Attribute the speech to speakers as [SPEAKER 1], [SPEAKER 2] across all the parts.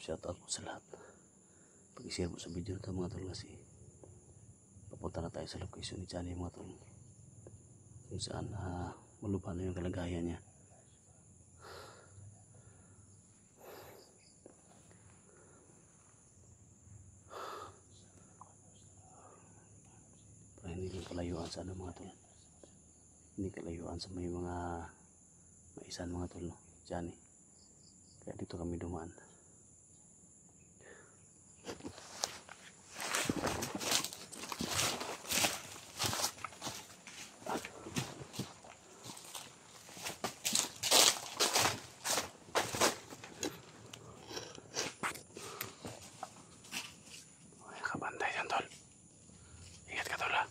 [SPEAKER 1] Shoutout po sa lahat. Pag-share po sa video nito mga tol, kasi papunta na tayo sa location ni Johnny mga tol, kung saan malubha na yung kalagayan niya. Para hindi lang kalayuan sa mga tol, hindi kalayuan sa may mga maisan mga tol, Johnny. Kaya dito kami dumaan. Kabantay yan tol. Ingat ka tol ha.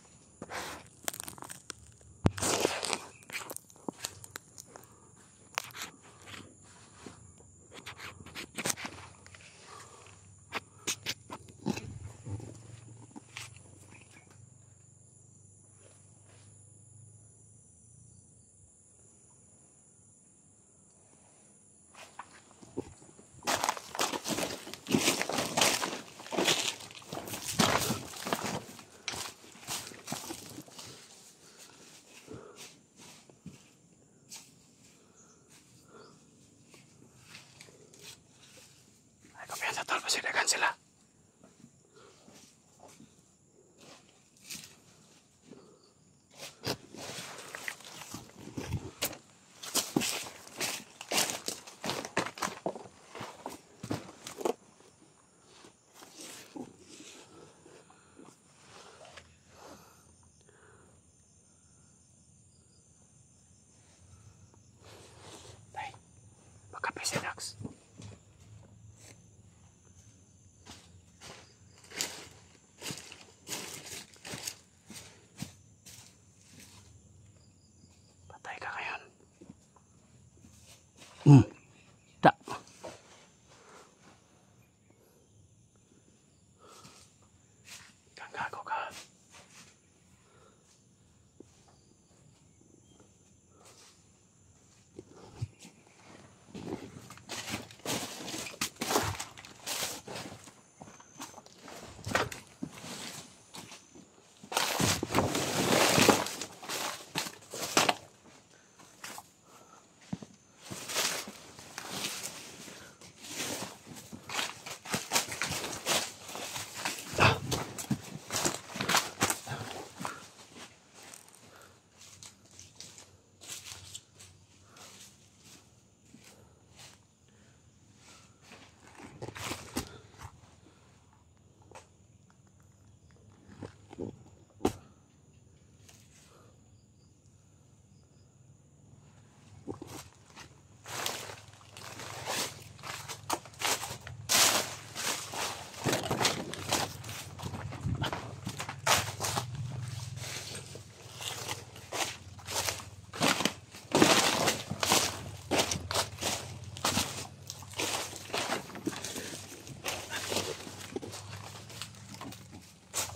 [SPEAKER 1] Tol, pasirakan sila. Tay, baka pisinax. Tak. Gago ka.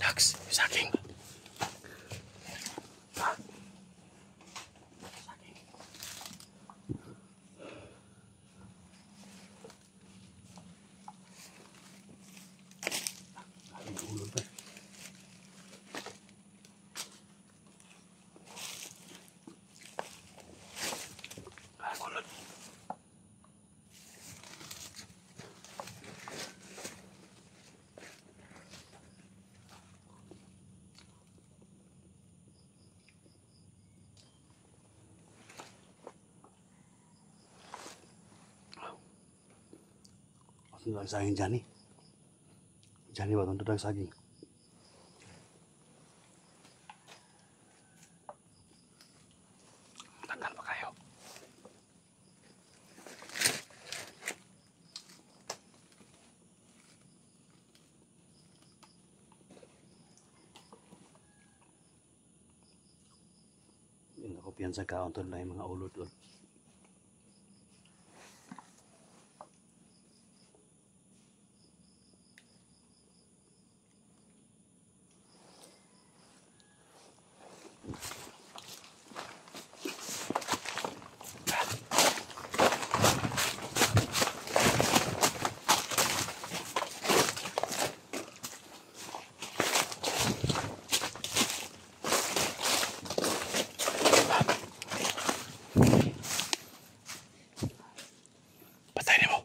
[SPEAKER 1] Dax, saging. Tudag saging Johnny. Johnny ba tudag saging? Tagal pa kayo. Sakyan sa kaon to na yung mga ulod. Patay na mo.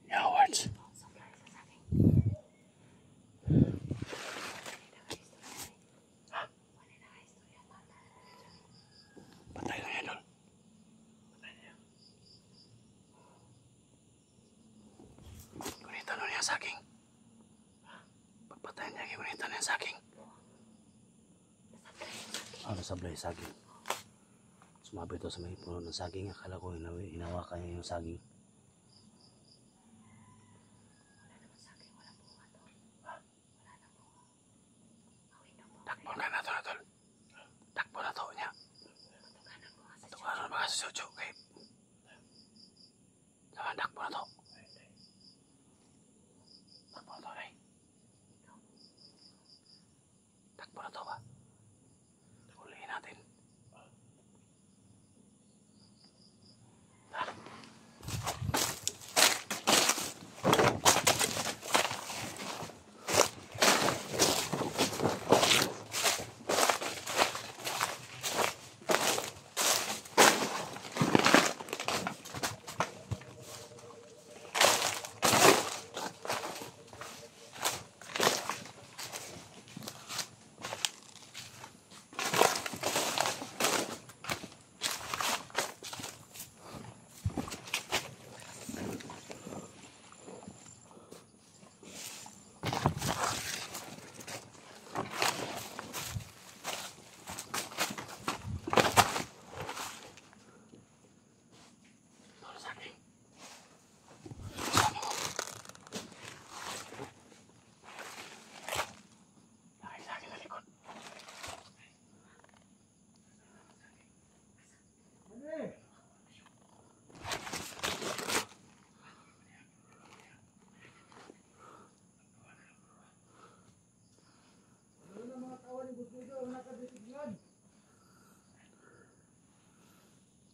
[SPEAKER 1] Yeah, words. Patay na yan, Dol. Gunita nun yung saging. Pagpatay niya, gunita nun yung saging. Nasablay yung saging. Sumabi ito sa may puno ng saging. Akala ko hinawakan niya yung saging. Takpon ka na ito na, Tol. Takpon na ito niya. Tukaran mga sa sujo. Laman, takpon na ito. Takpon na ito, ay. Takpon na ito ba? Ulihin natin.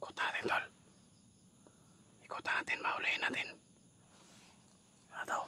[SPEAKER 1] Ikutan natin, Tol. Ikutan natin, mahulihin natin. Ano daw?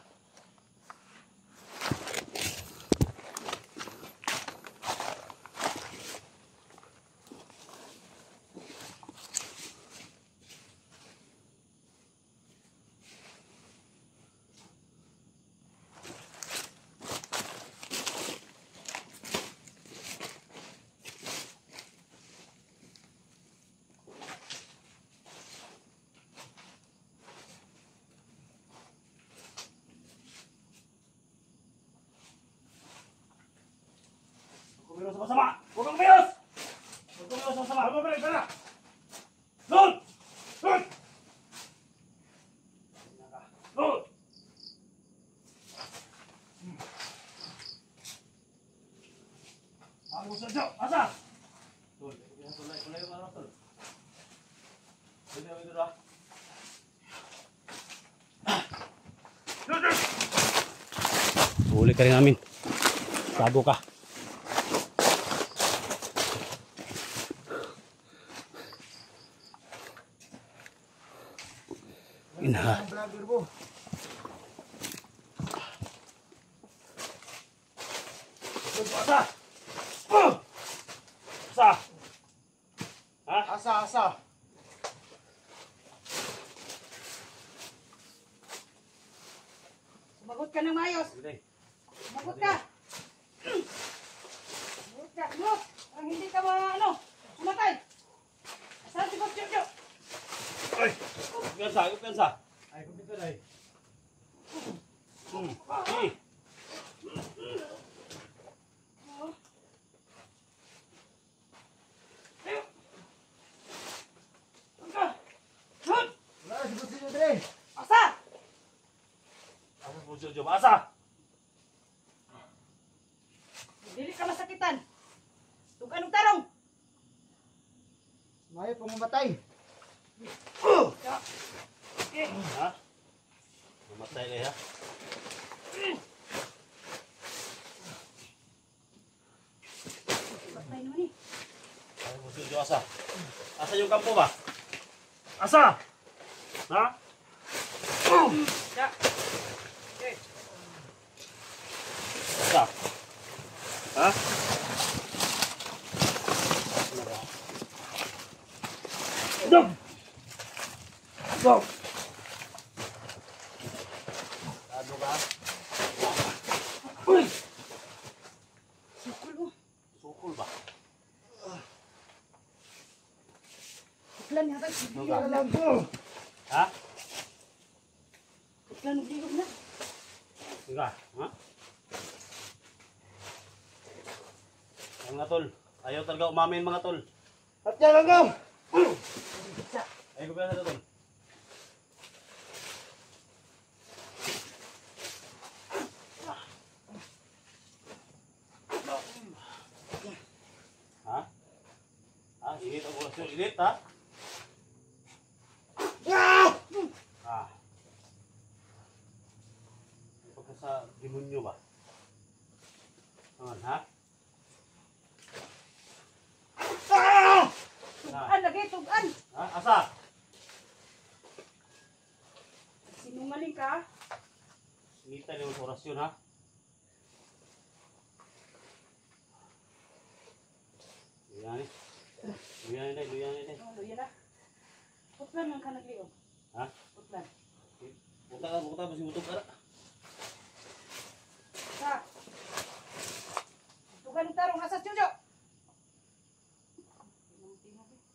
[SPEAKER 1] Kumilos sama-sama! Huwag kang kumilos! Huwag kumilos sama-sama! Huwag kumilos! Sana! Doon! Doon! Doon! Ang gusto nyo! Asa! Doon! Kulay ka na, Tol. Doon na, doon na. Huli ka rin namin. Tago ka. Ina. Asa? Asa? Ha? Asa?
[SPEAKER 2] Sumagot ka ng maayos. Sumagot ka. Sumagot ka. Sumagot. Ang hindi ka sumatay. Saan si Coach Jojo?
[SPEAKER 1] Ay! Piyansa. Ay, kumpito na eh.
[SPEAKER 2] Asa?
[SPEAKER 1] Asa po siya, Job? Asa?
[SPEAKER 2] Dili ka masakitan. Tugan ng tarong.
[SPEAKER 3] ko mamatay.
[SPEAKER 2] Ya. Eh,
[SPEAKER 1] Ha? Mamatay na ha?
[SPEAKER 2] patay naman eh.
[SPEAKER 1] Ay, musul yung asa. Asa yung kampo ba? Asa? Ha?
[SPEAKER 2] Ya. Eh,
[SPEAKER 1] Asa? Ha? Dog! Dog! Ano ba? Uy!
[SPEAKER 2] sukul mo.
[SPEAKER 1] Sukul ba?
[SPEAKER 2] Iklan yata.
[SPEAKER 1] Ano ba?
[SPEAKER 3] Alam ko.
[SPEAKER 1] Ha?
[SPEAKER 2] Iklan ubliog na.
[SPEAKER 1] Enggak, ha? Ay, mga tol, ayaw talaga umamin mga tol.
[SPEAKER 3] At yan lang ko.
[SPEAKER 1] Ay, gubaya na tol. Ha? Ha? Init ang oras yun. Init, ha? Ah. Pagka sa demonyo ba? Aman, ha?
[SPEAKER 2] Tugan lagi, tugan.
[SPEAKER 1] Ha? Asa?
[SPEAKER 2] Sinungaling ka.
[SPEAKER 1] Inita niyo sa orasyon, ha? Luyan eh. Luyan eh, luyan eh.
[SPEAKER 2] Oh, luya na. Putlan man ka nagliog.
[SPEAKER 1] Ha?
[SPEAKER 2] Putlan.
[SPEAKER 1] Buta, masih butuh ka na.
[SPEAKER 2] Sa. Tugan ng tarong asas Jojo.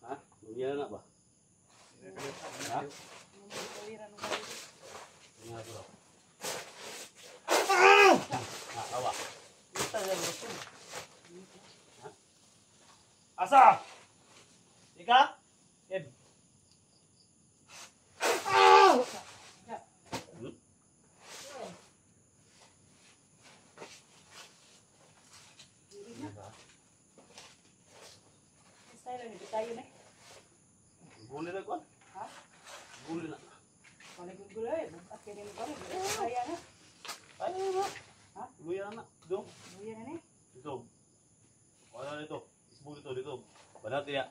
[SPEAKER 1] Ha? Luyan na ba? Ha? Ingat bro. Ha, awa. Kita ya bro. Ha? Asa? Ika? Ed. Hmm?
[SPEAKER 2] Style ni tayo na.
[SPEAKER 1] Boleh na kon?
[SPEAKER 2] Ha?
[SPEAKER 1] Boleh na.
[SPEAKER 2] Kalau gulo eh, at kini mo kami. Kaya na.
[SPEAKER 1] Ay, na.
[SPEAKER 2] Ha?
[SPEAKER 1] Luyan na. Dong.
[SPEAKER 2] Luya na ni.
[SPEAKER 1] Dito. Wala dito. Isbog dito, dito. Wala tiya.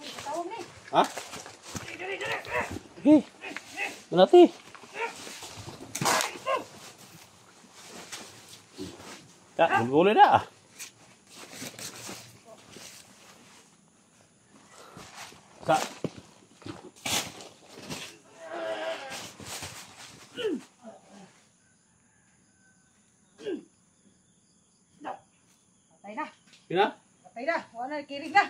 [SPEAKER 2] Uy, tawag ni.
[SPEAKER 1] Ha? Okay. Malati. Kak, boleh dah. Kak.
[SPEAKER 2] Patay na.
[SPEAKER 1] Pina?
[SPEAKER 2] Patay na. Wala na kirig na.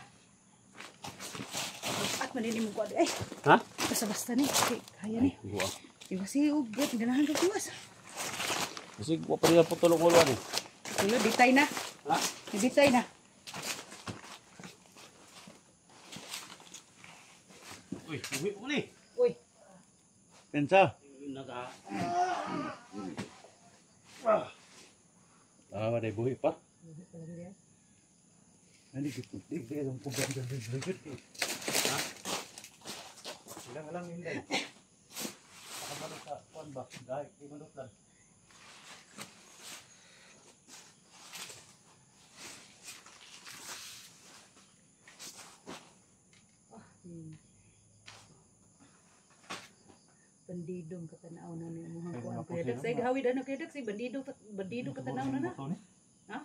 [SPEAKER 2] At maninim ko adi. Ay,
[SPEAKER 1] Ha?
[SPEAKER 2] basta-basta ni. Kaya ni.
[SPEAKER 1] Gua.
[SPEAKER 2] Iwas si ugot, ganahan ka iwas.
[SPEAKER 1] Kasi gua pa rin po tulong ulo ni.
[SPEAKER 2] Tulo, ditay na.
[SPEAKER 1] Ha?
[SPEAKER 2] Ditay na.
[SPEAKER 1] Uy, uwi mo ni.
[SPEAKER 2] Uy,
[SPEAKER 3] Pensa.
[SPEAKER 1] Naga. Ah, ada buhi pa.
[SPEAKER 3] Hindi ko tigil ang kubang gagawin.
[SPEAKER 1] Ha?
[SPEAKER 3] Ilang alam hindi. Saka sa kuan ba? Dahil imanot lang.
[SPEAKER 2] bandidong katanaw na ni mo kuan kaya say gawid ano kaya si bandido katanaw na na. Ha?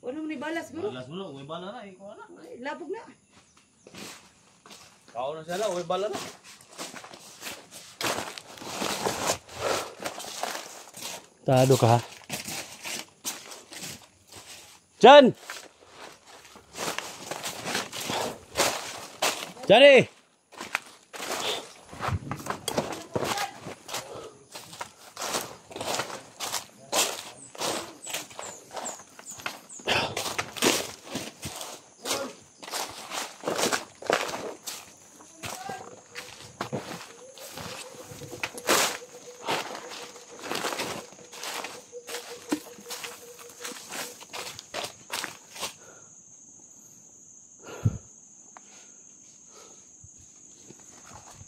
[SPEAKER 2] Wala mo ni balas guro.
[SPEAKER 1] Balas mo na, uwi bala na. Ikaw na.
[SPEAKER 2] Ay, labog na.
[SPEAKER 1] Kau na siya na, uwi bala na. Tado ka ha? Jan! Jani!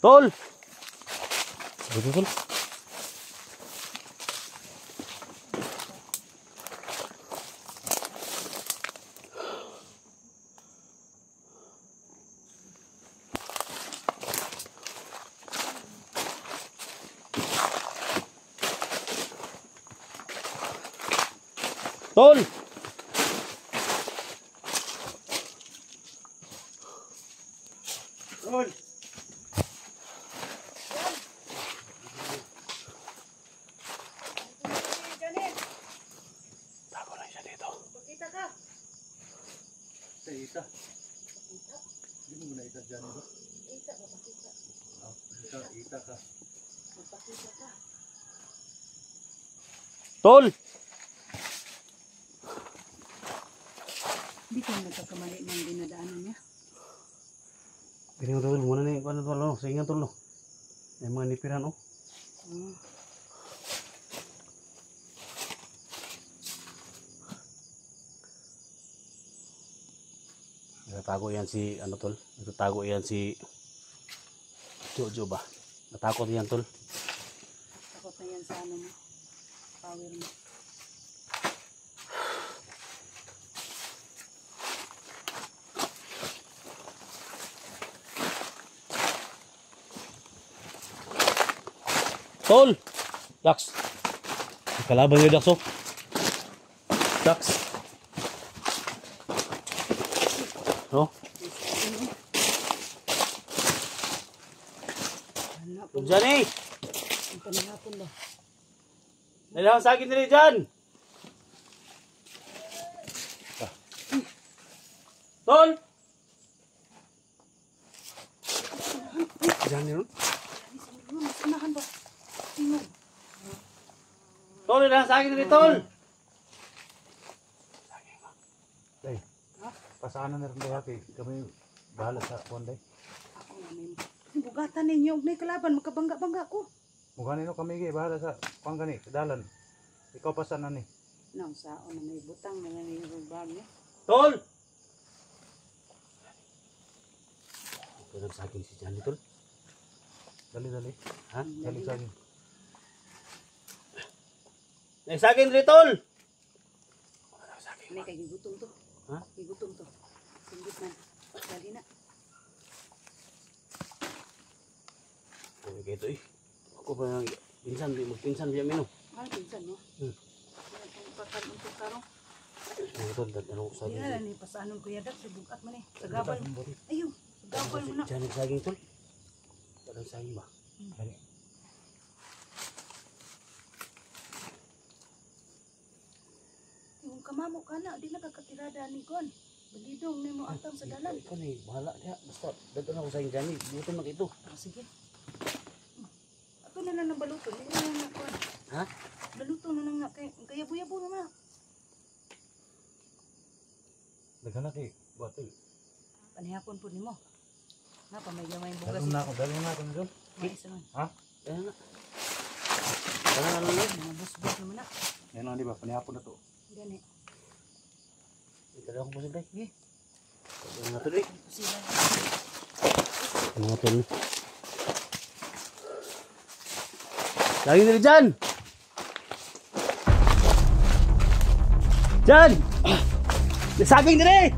[SPEAKER 1] Tol! Dito, tol. Tol!
[SPEAKER 3] Tol!
[SPEAKER 2] Janet,
[SPEAKER 1] Tago lang siya dito.
[SPEAKER 2] pakita ka.
[SPEAKER 3] Sa isa. Hindi mo na isa dyan, ba?
[SPEAKER 2] Pakita, pakita.
[SPEAKER 3] Isa ka.
[SPEAKER 2] Magpakita ka.
[SPEAKER 1] Tol!
[SPEAKER 2] Hindi ka nagkakamali ng dinadaanan niya.
[SPEAKER 1] Pili mo tol, muna ni kuan tol, no? Sa ingan tol, no? May mga nipiran, oh.
[SPEAKER 2] Oh.
[SPEAKER 1] Nagtatago yan si, ano tol? Nagtatago yan si Jojo ba? Natakot yan tol.
[SPEAKER 2] Takot na yan sa ano mo. Power mo.
[SPEAKER 1] Tol! Dax! Kalaban niyo Dax, oh. Dax! No?
[SPEAKER 2] Ano po?
[SPEAKER 1] Johnny!
[SPEAKER 2] Ang panahapon ba?
[SPEAKER 1] Nailangan sa akin nila dyan! Tol! Johnny ron?
[SPEAKER 2] Mas unahan ba? Tingnan.
[SPEAKER 1] Tol, nailangan sa akin nila, Tol!
[SPEAKER 3] Day, pasaanan na rin ba kay kami bahala sa kuwan, day?
[SPEAKER 2] Ako nga may bugatan ninyo. Huwag na kalaban. Magkabangga-bangga ko.
[SPEAKER 3] Mukha nino kami gay bahala sa kuwan gani, dalan. Ikaw pasanan ni.
[SPEAKER 2] Nang saon na may butang na may rubag niya.
[SPEAKER 1] Tol! Nailangan sa akin si Johnny, Tol.
[SPEAKER 3] Dali, dali.
[SPEAKER 1] Ha?
[SPEAKER 3] Dali sa akin.
[SPEAKER 1] Nailangan sa akin nila, Tol! Nailangan sa akin.
[SPEAKER 2] May kay gigutom to.
[SPEAKER 1] Ha?
[SPEAKER 2] Gigutom to. Singgit na. Dali na.
[SPEAKER 1] Sabi kayo ito, eh. Ako pa nang pinsan, di magpinsan diya mino.
[SPEAKER 2] Ay, pinsan mo. Pakan untuk karong.
[SPEAKER 1] Ano Tol, ano ko sabi
[SPEAKER 2] Hindi na ni pasanon ko yadak. Si bugat man eh. Sa gabal. Ayun. Sa gabal mo na.
[SPEAKER 1] Johnny saging, Tol. Parang saging ba?
[SPEAKER 3] Dali.
[SPEAKER 2] Yung kamamo ka na. Di na kakatirada ni Gon. Balidong na mo atang sa dalan.
[SPEAKER 1] Ikaw na, bahala niya. Basta, dadaan ako saging Johnny. Buto mag ito.
[SPEAKER 2] Ah, sige. Ato na lang ng baluto. Hindi na lang na
[SPEAKER 1] Ha?
[SPEAKER 2] baluto na lang na. Kaya buya-buya na na.
[SPEAKER 3] Daghan kay batil.
[SPEAKER 2] Panihapon po ni mo. Nga pa may gamay bugas.
[SPEAKER 3] Dalon na ako, dalon na ako nito.
[SPEAKER 2] Isa man.
[SPEAKER 3] Ha?
[SPEAKER 1] Kaya na. Kaya na lang.
[SPEAKER 2] Mga bus-bus naman na.
[SPEAKER 3] Yan na di ba, panihapon na to.
[SPEAKER 2] Gani.
[SPEAKER 1] Ito na ako po sila.
[SPEAKER 2] Okay.
[SPEAKER 1] Ito na ito, eh.
[SPEAKER 2] Sila.
[SPEAKER 1] Mga Tol. Saging nila dyan! Dyan! Saging nila eh!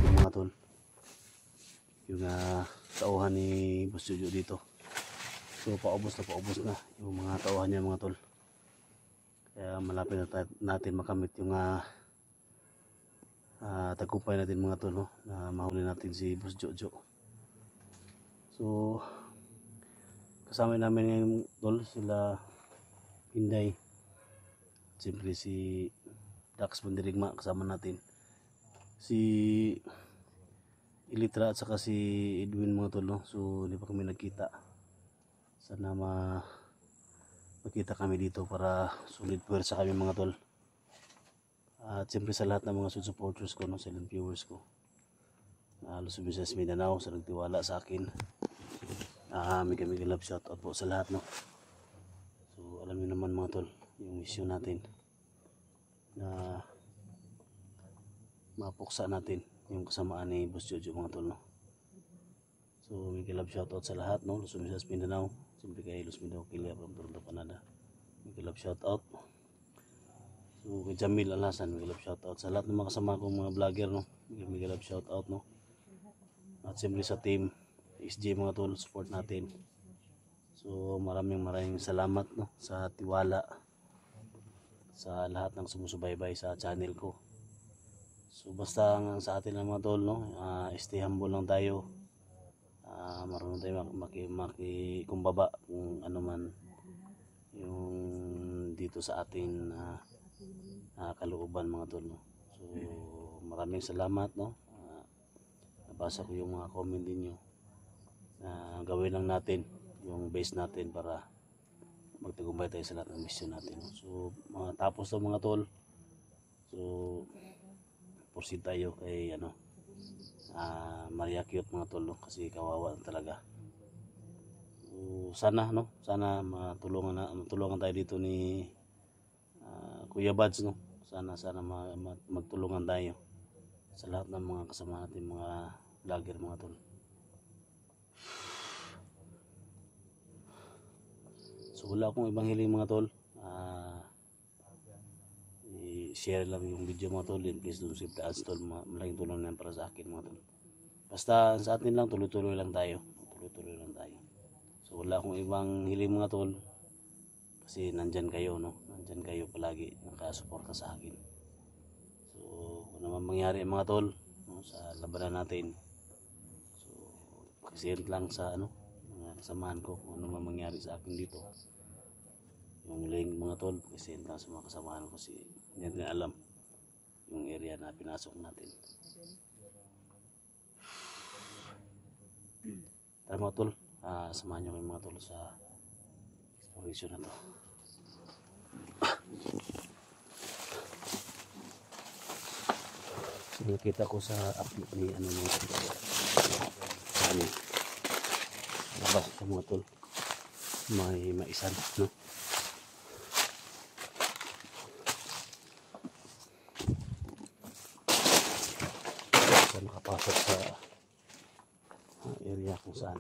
[SPEAKER 1] Mga Tol, yung tauhan ni Boss Jojo dito. So paubos na yung mga tauhan niya mga Tol. Kaya malapit na natin makamit yung tagumpay natin mga Tol, no? Na mahuli natin si Boss Jojo. So kasama namin ngayon Tol sila Inday. Siyempre si Dax Bandirigma kasama natin. Si Ilitra at saka si Edwin mga Tol, no? So hindi pa kami nagkita. Sana makita kami dito para solid puwersa kami mga Tol. At siyempre sa lahat ng mga supporters ko, no? Silent viewers ko na Luzon, Visayas, Mindanao sa nagtiwala sa akin Mega love shoutout po sa lahat, no. So alam niyo naman mga tol, yung mission natin na mapuksa natin yung kasamaan ni Boss Jojo mga tol, no. So mega love shoutout sa lahat, no. Luzon, Visayas, Mindanao, siyempre kay Luz Mindanao Kilia from Toronto, Canada. Mega love shoutout. So kay Jamil Alasan, mega love shoutout sa lahat ng mga kasama kong mga vlogger, no. Mega love shoutout, no. At siyempre sa team SJ mga tol, support natin. So maraming salamat, no, sa tiwala sa lahat ng sumusubaybay sa channel ko. So basta sa atin lang mga tol, no, stay humble lang tayo. Marunong tayo makikumbaba kung ano man yung dito sa ating kalooban mga tol, no. So maraming salamat, no. Nabasa ko yung mga comment ninyo. Gawin lang natin yung base natin para magtagumpay tayo sa lahat ng mission natin. So tapos na mga tol. So proceed tayo kay Maria Cute mga tol, no? Kasi kawawa talaga. So sana, no, sana matulungan tayo dito ni Kuya Bads, no. Sana magtulungan tayo sa lahat ng mga kasama natin mga vlogger mga tol. So wala akong ibang hiling mga tol. I-share lang yung video mga tol. In case don't save the ads tol. Malaking tulong yan para sa akin mga tol. Basta sa atin lang, tuloy-tuloy lang tayo. Tuloy-tuloy lang tayo. So wala akong ibang hiling mga tol. Kasi nandyan kayo, no. Nandyan kayo palagi. Nakasuporta sa akin. So kung naman mangyari mga tol, no, sa labanan natin. So kasi lang sa mga kasamahan ko. Kung ano man mangyari sa akin dito. Yung link mga tol, kasi lang sa mga kasamahan ko kasi hindi natin alam yung area na pinasok natin. Tara mga tol, samahan nyo kayo mga tol sa exploration na to. So, nakita ko sa upload ni mga labas sa mga tol, may maisan, no. Nakapasok sa area kung saan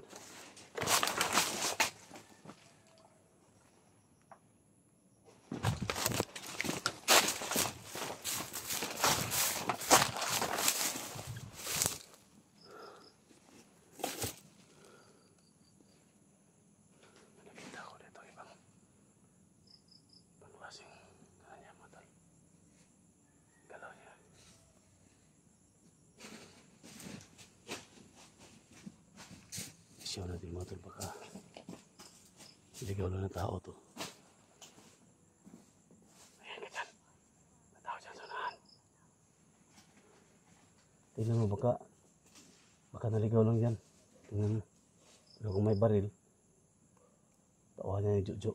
[SPEAKER 1] nakita ko dito ibang klaseng kanya matal galaw niya. Siya natin mga tol, baka iligaw lang na tao to. Ayan ka dyan, may tao dyan sa unahan. Tingnan mo, baka naligaw lang dyan. Tingnan mo, pero kung may baril, tawa niya yung Jojo.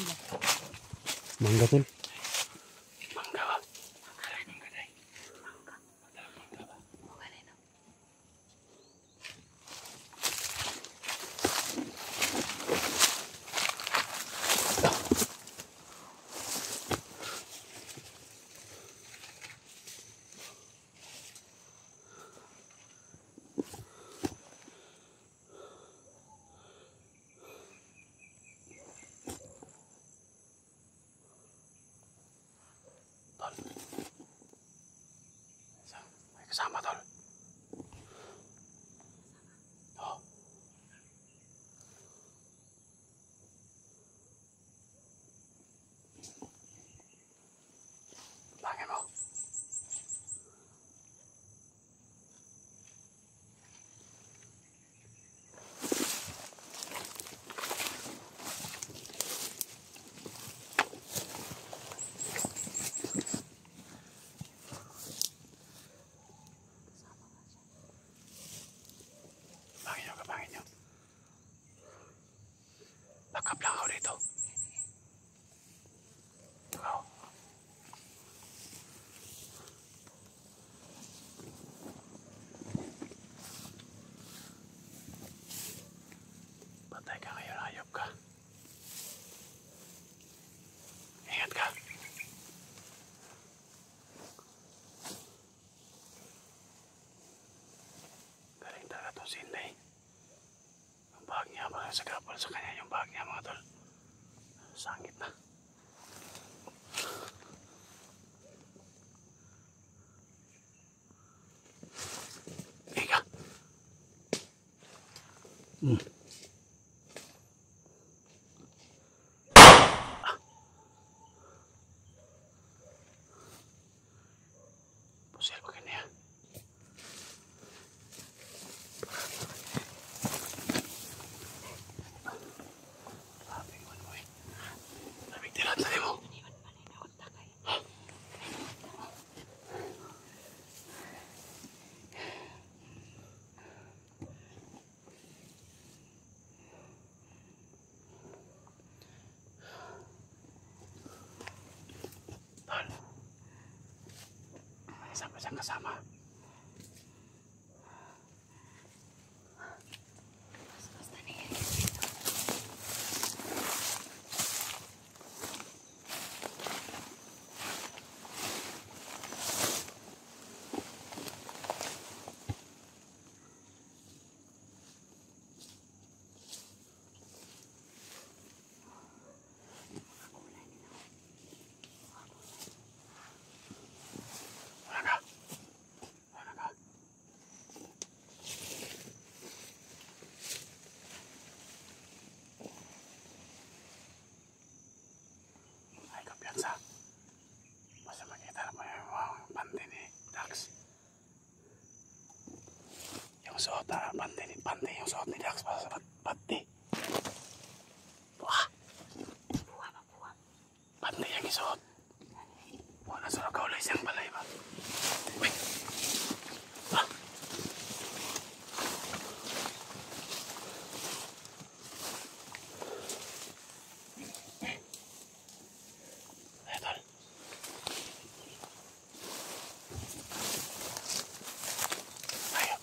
[SPEAKER 1] Mangga tol. Mangga ba? May kasama tol. Oh. Bakit mo? Kapangin nyo. Lakap lang ako dito. Ikaw. Patay ka ngayon, hayop ka. Ingat ka. Galing talaga itong Sinday. Yung bag niya, mga sa kapal sa kanya yung bag niya mga tol. Sangit na. Ika. Pusil ko kanya. Tirat tadi mo. Tol. Sampai siyang kasama. Basta makita mo yung panty ni Dax. Yung suot na panty yung suot ni Dax para sa panty. Wah! Panty yung isuot. Wala sa kaulay siyang balay ba? Uy! Ah! Tol. Ayo.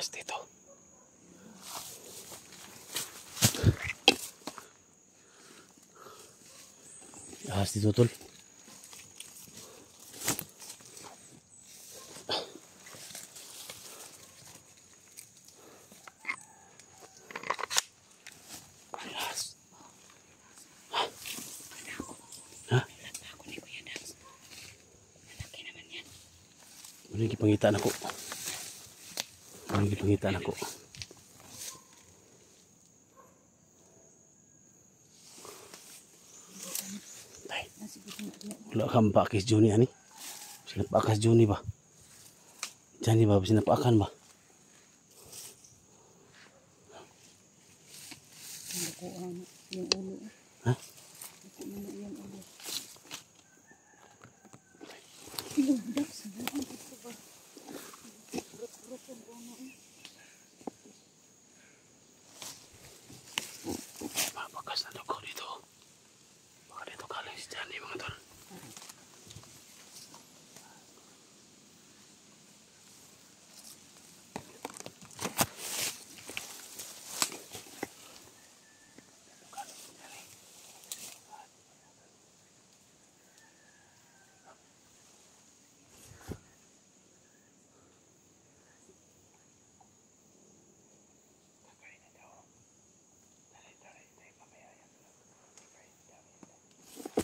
[SPEAKER 1] Ahas dito. Ahas dito tol. Ahas. Ha? Ano yung pangitaan ako? Ano yung pangitaan ako? Tay. Wala kang pakis Juni ani? Sinapakas Juni ba? Jani ba? Sinapakan ba?
[SPEAKER 2] Yung ulo.
[SPEAKER 1] Ha?
[SPEAKER 2] Yung ulo.
[SPEAKER 1] Mabakas na dugo dito. Baka dito galing si Jani mga tol.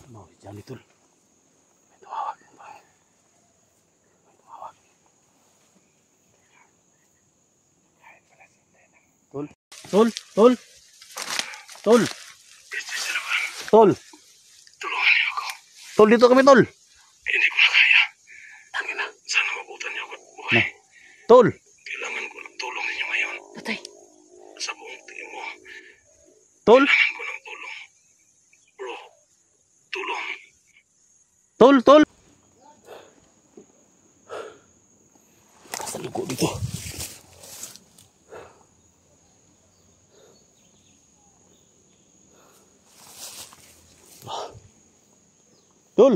[SPEAKER 1] Mau si Jani tol. May tumawag. May tumawag. Tol. Tol. Tol. Tol. Tol.
[SPEAKER 3] Tulungan niyo ako.
[SPEAKER 1] Tol, dito kami tol.
[SPEAKER 3] Hindi ko na kaya.
[SPEAKER 1] Tangin na.
[SPEAKER 3] Sana mabutan niyo ako.
[SPEAKER 1] Na. Tol.
[SPEAKER 3] Kailangan ko ng tulong ninyo ngayon.
[SPEAKER 2] Tatay.
[SPEAKER 3] Sa buong tingin mo,
[SPEAKER 1] Tol.
[SPEAKER 3] kailangan ko ng tulong. Bro, tulong.
[SPEAKER 1] Tol. Tol. Kasan dugo dito. Tol.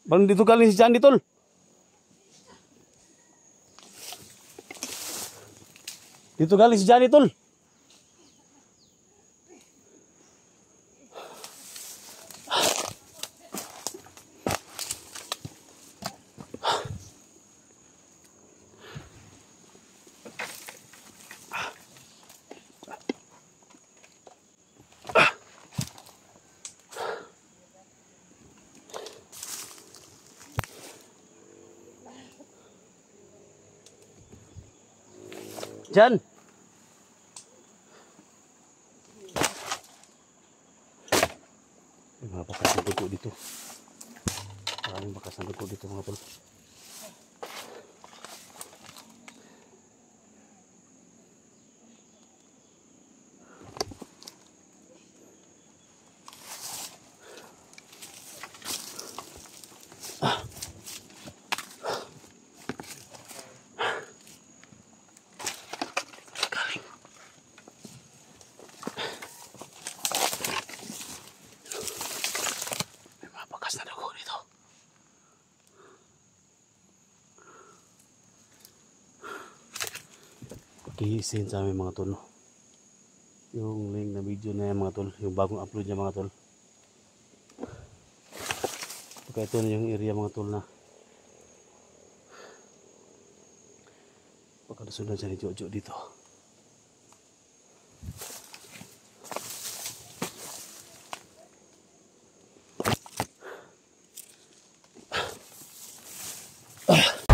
[SPEAKER 1] Bang dito galing si Jani tol. Dito galing si Jani tol. Jan. May mga bakas ng dugo dito. Maraming bakas ng dugo dito mga tol. Galing. May mga bakas na dugo dito. Pakihisin sa amin mga tol. Yung link na video na yan mga tol. Yung bagong upload niya mga tol. Kaya ito na yung area mga tol na pagkasunod siya ni Jojo dito. Ah.